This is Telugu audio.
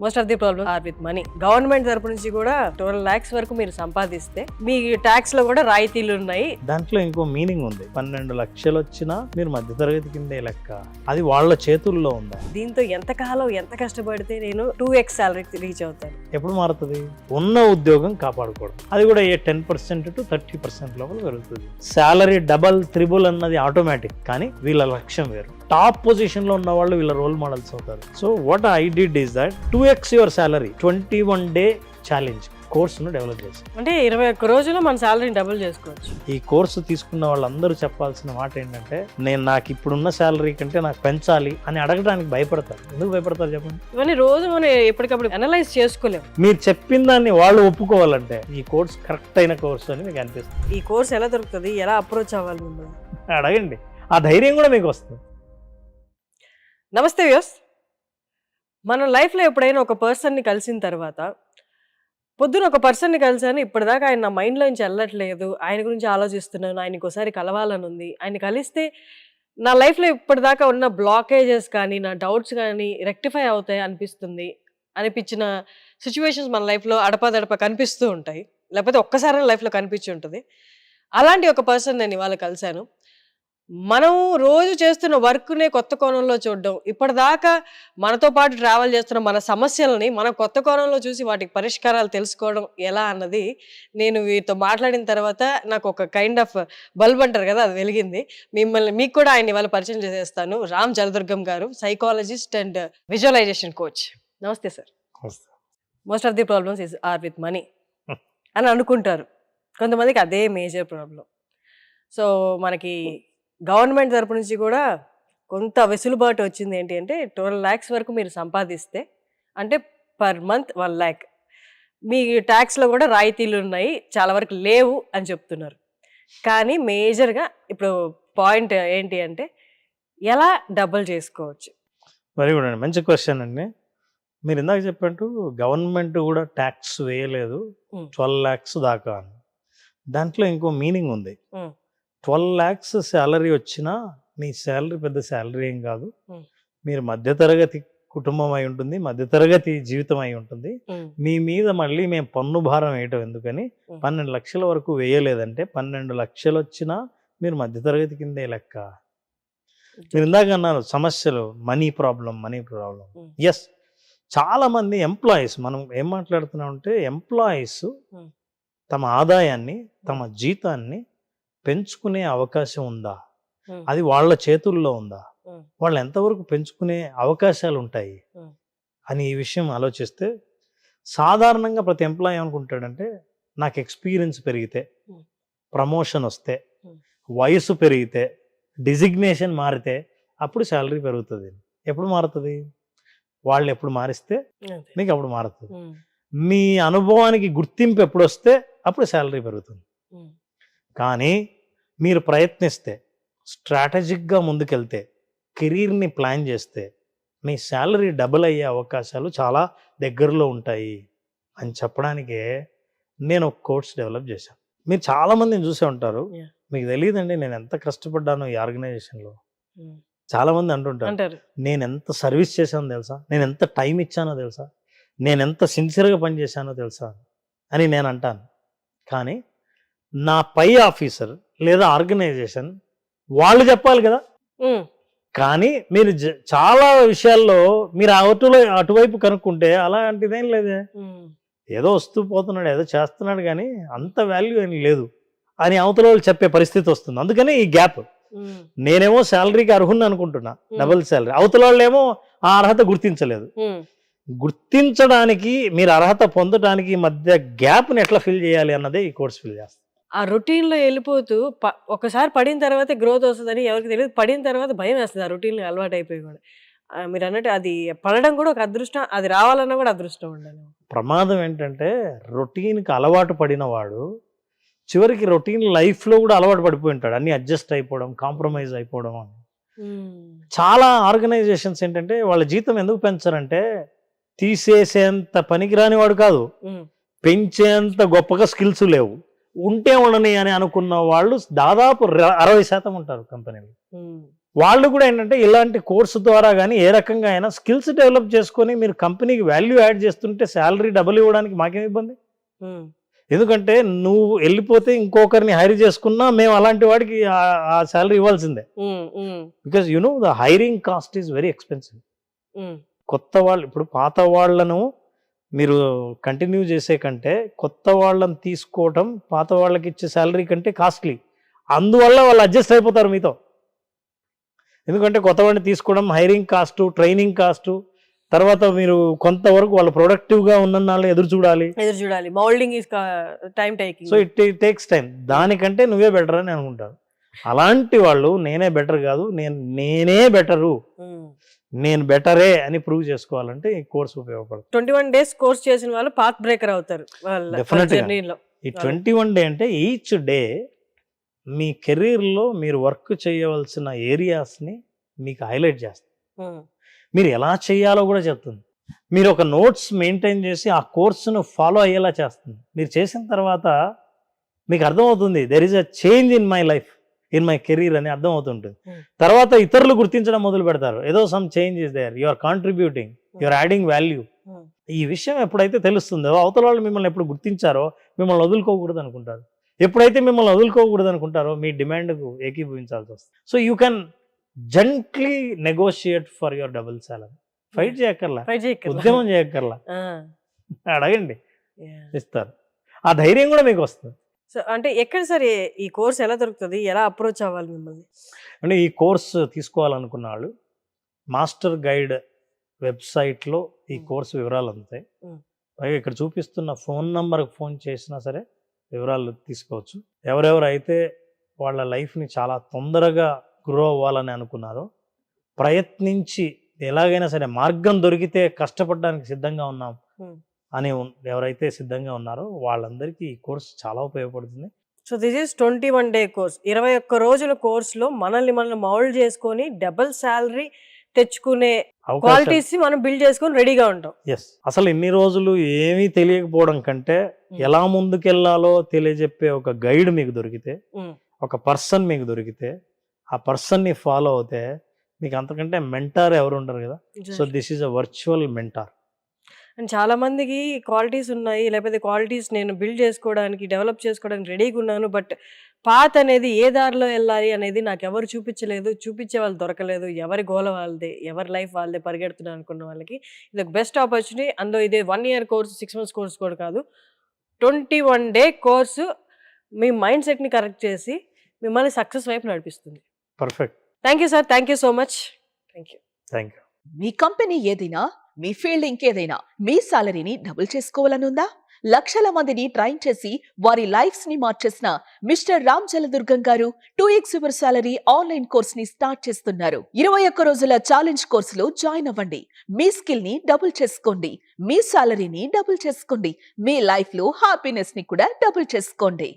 Most of the problem or with money. Government తరపు నుంచి కూడా 12 lakhs వరకు మీరు సంపాదిస్తే మీ ట్యాక్స్ లో కూడా రాయితీలు ఉన్నాయి. దాంట్లో ఇంకో మీనింగ్ ఉంది. 12 లక్షలు వచ్చినా మీరు మధ్యతరగతి కిందే లెక్క. అది వాళ్ళ చేతుల్లో ఉందా? దీంతో ఎంతకాలం ఎంత కష్టపడితే నేను 2x సాలరీ రీచ్ అవుతాను? ఎప్పుడు మారుతుంది? ఉన్న ఉద్యోగం కాపాడుకోవడం. అది కూడా 10% to 30% లోపల పెరుగుతుంది. శాలరీ డబల్ త్రిబుల్ అన్నది ఆటోమేటిక్, కానీ వీళ్ళ లక్ష్యం వేరు. టాప్ పొజిషన్ లో ఉన్న వాళ్ళు వీళ్ళ రోల్ మోడల్స్ అవుతారు. So what I did is that 2x your salary 21 day challenge కోర్సును డెవలప్ చేశాను. అంటే 21 రోజుల్లో మన సాలరీని డబుల్ చేసుకోవచ్చు. ఈ కోర్సు తీసుకున్న వాళ్ళందరూ చెప్పాల్సిన మాట ఏంటంటే, నేను నాకు ఇప్పుడున్న శాలరీ కంటే నాకు పెంచాలి అని అడగడానికి భయపడతారు. ఎందుకు భయపడతారు చెప్పండి? ఇవన్నీ రోజు మనం ఎప్పటికప్పుడు అనలైజ్ చేసుకోలేము. మీరు చెప్పిన దాన్ని వాళ్ళు ఒప్పుకోవాలంటే ఈ కోర్స్ కరెక్ట్ అయిన కోర్సు అని మీకు అనిపిస్తుంది. ఈ కోర్స్ ఎలా దొరుకుతుంది, ఎలా అప్రోచ్ అవ్వాలి మిమ్మల్ని అడగండి, ఆ ధైర్యం కూడా మీకు వస్తుంది. నమస్తే వ్యూస్. మనం లైఫ్లో ఎప్పుడైనా ఒక పర్సన్ని కలిసిన తర్వాత, పొద్దున ఒక పర్సన్ని కలిసాను, ఇప్పటిదాకా ఆయన నా మైండ్లో నుంచి వెళ్ళట్లేదు, ఆయన గురించి ఆలోచిస్తున్నాను, ఆయనకి ఒకసారి కలవాలని ఉంది, ఆయన కలిస్తే నా లైఫ్లో ఇప్పటిదాకా ఉన్న బ్లాకేజెస్ కానీ నా డౌట్స్ కానీ రెక్టిఫై అవుతాయి అనిపించిన సిచ్యువేషన్స్ మన లైఫ్లో అడపదడప కనిపిస్తూ ఉంటాయి, లేకపోతే ఒక్కసారి లైఫ్లో కనిపించి ఉంటుంది. అలాంటి ఒక పర్సన్ నేను ఇవాళ కలిశాను. మనం రోజు చేస్తున్న వర్క్నే కొత్త కోణంలో చూడడం, ఇప్పటిదాకా మనతో పాటు ట్రావెల్ చేస్తున్న మన సమస్యలని మనం కొత్త కోణంలో చూసి వాటికి పరిష్కారాలు తెలుసుకోవడం ఎలా అన్నది నేను వీరితో మాట్లాడిన తర్వాత నాకు ఒక కైండ్ ఆఫ్ బల్బ్ అంటారు కదా, అది వెలిగింది. మీకు కూడా ఆయన ఇవాళ పరిచయం చేసేస్తాను. రామ్ జలదుర్గం గారు, సైకాలజిస్ట్ అండ్ విజువలైజేషన్ కోచ్. నమస్తే sir. Most of the problems are with money అని అనుకుంటారు కొంతమందికి, అదే మేజర్ ప్రాబ్లం. సో మనకి గవర్నమెంట్ తరపు నుంచి కూడా కొంత వెసులుబాటు వచ్చింది. ఏంటి అంటే 12 lakhs వరకు మీరు సంపాదిస్తే, అంటే పర్ మంత్ 1 lakh, మీ ట్యాక్స్లో కూడా రాయితీలు ఉన్నాయి, చాలా వరకు లేవు అని చెప్తున్నారు. కానీ మేజర్గా ఇప్పుడు పాయింట్ ఏంటి అంటే, ఎలా డబుల్ చేసుకోవచ్చు? వెరీ గుడ్ అండి, మంచి క్వశ్చన్ అండి. మీరు ఇందాక చెప్పినట్టు గవర్నమెంట్ కూడా ట్యాక్స్ వేయలేదు 12 lakhs దాకా అని. దాంట్లో ఇంకో మీనింగ్ ఉంది. 12 lakhs శాలరీ వచ్చినా మీ శాలరీ పెద్ద శాలరీ ఏం కాదు. మీరు మధ్యతరగతి కుటుంబం అయి ఉంటుంది, మధ్యతరగతి జీవితం అయి ఉంటుంది. మీ మీద మళ్ళీ మేము పన్ను భారం వేయటం ఎందుకని 12 లక్షల వరకు వేయలేదంటే, 12 లక్షలు వచ్చినా మీరు మధ్యతరగతి కిందే లెక్క. మీరు ఇందాక అన్నారు సమస్యలు, మనీ ప్రాబ్లం. ఎస్, చాలా మంది ఎంప్లాయీస్, మనం ఏం మాట్లాడుతున్నామంటే, ఎంప్లాయీస్ తమ ఆదాయాన్ని, తమ జీతాన్ని పెంచుకునే అవకాశం ఉందా? అది వాళ్ళ చేతుల్లో ఉందా? వాళ్ళు ఎంతవరకు పెంచుకునే అవకాశాలు ఉంటాయి అని ఈ విషయం ఆలోచిస్తే, సాధారణంగా ప్రతి ఎంప్లాయీ అనుకుంటాడంటే, నాకు ఎక్స్పీరియన్స్ పెరిగితే, ప్రమోషన్ వస్తే, వయసు పెరిగితే, డిజిగ్నేషన్ మారితే అప్పుడు శాలరీ పెరుగుతుంది. ఎప్పుడు మారుతుంది? వాళ్ళు ఎప్పుడు మారిస్తే మీకు అప్పుడు మారుతుంది. మీ అనుభవానికి గుర్తింపు ఎప్పుడు వస్తే అప్పుడు శాలరీ పెరుగుతుంది. కానీ మీరు ప్రయత్నిస్తే, స్ట్రాటజిక్గా ముందుకెళ్తే, కెరీర్ని ప్లాన్ చేస్తే మీ శాలరీ డబుల్ అయ్యే అవకాశాలు చాలా దగ్గరలో ఉంటాయి అని చెప్పడానికే నేను ఒక కోర్స్ డెవలప్ చేశాను. మీరు చాలామందిని చూసే ఉంటారు, మీకు తెలియదండి నేను ఎంత కష్టపడ్డాను ఈ ఆర్గనైజేషన్లో. చాలామంది అంటుంటారు, నేను ఎంత సర్వీస్ చేశానో తెలుసా, నేను ఎంత టైం ఇచ్చానో తెలుసా, నేను ఎంత సిన్సియర్గా పనిచేశానో తెలుసా అని నేను అంటాను. కానీ నా పై ఆఫీసర్ లేదా ఆర్గనైజేషన్ వాళ్ళు చెప్పాలి కదా. కానీ మీరు చాలా విషయాల్లో మీరు అటువైపు కనుక్కుంటే అలాంటిదేం లేదే, ఏదో వస్తూ పోతున్నాడు, ఏదో చేస్తున్నాడు, కానీ అంత వాల్యూ ఏం లేదు అని అవతల వాళ్ళు చెప్పే పరిస్థితి వస్తుంది. అందుకని ఈ గ్యాప్. నేనేమో శాలరీకి అర్హుని అనుకుంటున్నా, డబుల్ శాలరీ, అవతల వాళ్ళు ఏమో ఆ అర్హత గుర్తించలేదు. గుర్తించడానికి, మీరు అర్హత పొందడానికి మధ్య గ్యాప్ని ఎట్లా ఫిల్ చేయాలి అన్నదే ఈ కోర్స్ ఫిల్ చేస్తాం. ఆ రొటీన్లో వెళ్ళిపోతూ ఒకసారి పడిన తర్వాత గ్రోత్ వస్తుందని ఎవరికి తెలియదు, పడిన తర్వాత భయం వేస్తుంది. ఆ రొటీన్లో అలవాటు అయిపోయి కూడా మీరు అన్నట్టు అది పడడం కూడా ఒక అదృష్టం, అది రావాలన్నా కూడా అదృష్టం ఉండాలి. ప్రమాదం ఏంటంటే, రొటీన్కి అలవాటు పడిన వాడు చివరికి రొటీన్ లైఫ్లో కూడా అలవాటు పడిపోయి ఉంటాడు. అన్ని అడ్జస్ట్ అయిపోవడం, కాంప్రమైజ్ అయిపోవడం అని. చాలా ఆర్గనైజేషన్స్ ఏంటంటే, వాళ్ళ జీతం ఎందుకు పెంచారంటే, తీసేసేంత పనికిరాని వాడు కాదు, పెంచేంత గొప్పగా స్కిల్స్ లేవు, ఉంటే ఉండని అని అనుకున్న వాళ్ళు దాదాపు 60% ఉంటారు కంపెనీలో. వాళ్ళు కూడా ఏంటంటే ఇలాంటి కోర్సు ద్వారా కానీ ఏ రకంగా అయినా స్కిల్స్ డెవలప్ చేసుకొని మీరు కంపెనీకి వాల్యూ యాడ్ చేస్తుంటే శాలరీ డబుల్ ఇవ్వడానికి మాకేం ఇబ్బంది. ఎందుకంటే నువ్వు వెళ్ళిపోతే ఇంకొకరిని హైర్ చేసుకున్నా మేము అలాంటి వాడికి ఆ శాలరీ ఇవ్వాల్సిందే. Because you know the hiring cost is very expensive. కొత్త వాళ్ళు ఇప్పుడు పాత వాళ్ళను మీరు కంటిన్యూ చేసే కంటే కొత్త వాళ్ళని తీసుకోవటం పాత వాళ్ళకి ఇచ్చే శాలరీ కంటే కాస్ట్లీ. అందువల్ల వాళ్ళు అడ్జస్ట్ అయిపోతారు మీతో. ఎందుకంటే కొత్త వాడిని తీసుకోవడం హైరింగ్ కాస్ట్, ట్రైనింగ్ కాస్ట్, తర్వాత మీరు కొంతవరకు వాళ్ళు ప్రొడక్టివ్గా ఉన్న ఎదురు చూడాలి. Moulding is time taking. So it takes time. దానికంటే నువ్వే బెటర్ అని అనుకుంటారు. అలాంటి వాళ్ళు నేనే బెటర్ కాదు, నేనే బెటరు, నేను బెటరే అని ప్రూవ్ చేసుకోవాలంటే ఈ కోర్స్ ఉపయోగపడుతుంది. 21 days కోర్స్ చేసిన వాళ్ళు పాత్ బ్రేకర్ అవుతారు. ఈ 21 డే అంటే ఈచ్ డే మీ కెరీర్లో మీరు వర్క్ చేయవలసిన ఏరియాస్ని మీకు హైలైట్ చేస్తుంది. మీరు ఎలా చేయాలో కూడా చెప్తుంది. మీరు ఒక నోట్స్ మెయింటైన్ చేసి ఆ కోర్సును ఫాలో అయ్యేలా చేస్తుంది. మీరు చేసిన తర్వాత మీకు అర్థమవుతుంది there is a change in my life, in my career అని అర్థమవుతుంటుంది. తర్వాత ఇతరులు గుర్తించడం మొదలు పెడతారు. ఏదో some change is there, you are contributing, you are adding value. ఈ విషయం ఎప్పుడైతే తెలుస్తుందో అవతల వాళ్ళు మిమ్మల్ని ఎప్పుడు గుర్తించారో మిమ్మల్ని వదులుకోకూడదు అనుకుంటారు. ఎప్పుడైతే మిమ్మల్ని వదులుకోకూడదు అనుకుంటారో మీ డిమాండ్కు ఏకీభవించాల్సి వస్తుంది. So you can gently negotiate for your double salary. Fight చేయక్కర్లా, ఉద్యమం చేయక్కర్లా, అడగండి, ఇస్తారు. ఆ ధైర్యం కూడా మీకు వస్తుంది. సో అంటే ఎక్కడ సార్ ఈ కోర్స్ ఎలా దొరుకుతుంది, ఎలా అప్రోచ్ అవ్వాలి మిమ్మల్ని? అంటే ఈ కోర్స్ తీసుకోవాలనుకున్న వాళ్ళు మాస్టర్ గైడ్ వెబ్సైట్లో ఈ కోర్సు వివరాలు అందుతాయి. పైగా ఇక్కడ చూపిస్తున్న ఫోన్ నంబర్కి ఫోన్ చేసినా సరే వివరాలు తీసుకోవచ్చు. ఎవరెవరైతే వాళ్ళ లైఫ్ని చాలా తొందరగా గ్రో అవ్వాలని అనుకున్నారో, ప్రయత్నించి ఎలాగైనా సరే మార్గం దొరికితే కష్టపడడానికి సిద్ధంగా ఉన్నాం అని ఎవరైతే సిద్ధంగా ఉన్నారో వాళ్ళందరికీ ఈ కోర్స్ చాలా ఉపయోగపడుతుంది. So this is 21 day course. 21 రోజుల కోర్సులో మనల్ని మౌల్డ్ చేసుకొని డబుల్ శాలరీ తెచ్చుకునే క్వాలిటీస్ మనం బిల్డ్ చేసుకొని రెడీగా ఉంటాం. ఎస్, అసలు ఇన్ని రోజులు ఏమీ తెలియకపోవడం కంటే ఎలా ముందుకెళ్లాలో తెలియజెప్పే ఒక గైడ్ మీకు దొరికితే, ఒక పర్సన్ మీకు దొరికితే, ఆ పర్సన్ని ఫాలో అవుతే మీకు అంతకంటే మెంటార్ ఎవరు ఉంటారు కదా. So this is a virtual mentor. And చాలా మందికి క్వాలిటీస్ ఉన్నాయి, లేకపోతే క్వాలిటీస్ నేను బిల్డ్ చేసుకోవడానికి, డెవలప్ చేసుకోవడానికి రెడీగా ఉన్నాను, బట్ పాత్ అనేది ఏ దారిలో వెళ్ళాలి అనేది నాకు ఎవరు చూపించలేదు, చూపించే వాళ్ళు దొరకలేదు, ఎవరి గోల వాళ్ళదే, ఎవరి లైఫ్ వాళ్ళదే పరిగెడుతున్నాను అనుకున్న వాళ్ళకి ఇది ఒక బెస్ట్ ఆపర్చునిటీ. అందులో ఇదే 1 year కోర్సు, 6 months కోర్సు కూడా కాదు, 21 day కోర్సు మీ మైండ్ సెట్ని కరెక్ట్ చేసి మిమ్మల్ని సక్సెస్ వైపు నడిపిస్తుంది. Perfect. Thank you sir, thank you so much. Thank you. Me company ఏదైనా, మీ ఫీల్డ్ ఇంకేదైనా, మీ సాలరీని డబుల్ చేసుకోవాలనుందా? లక్షల మందిని ట్రైన్ చేసి వారి లైఫ్స్ ని మార్చేసిన మిస్టర్ రామ్ జలదుర్గం గారు 2x your salary online course ని స్టార్ట్ చేస్తున్నారు. 21 రోజుల ఛాలెంజ్ కోర్సులో జాయిన్ అవ్వండి. మీ స్కిల్ ని డబుల్ చేసుకోండి, మీ సాలరీని డబుల్ చేసుకోండి, మీ లైఫ్ లో హ్యాపీనెస్ ని కూడా డబుల్ చేసుకోండి.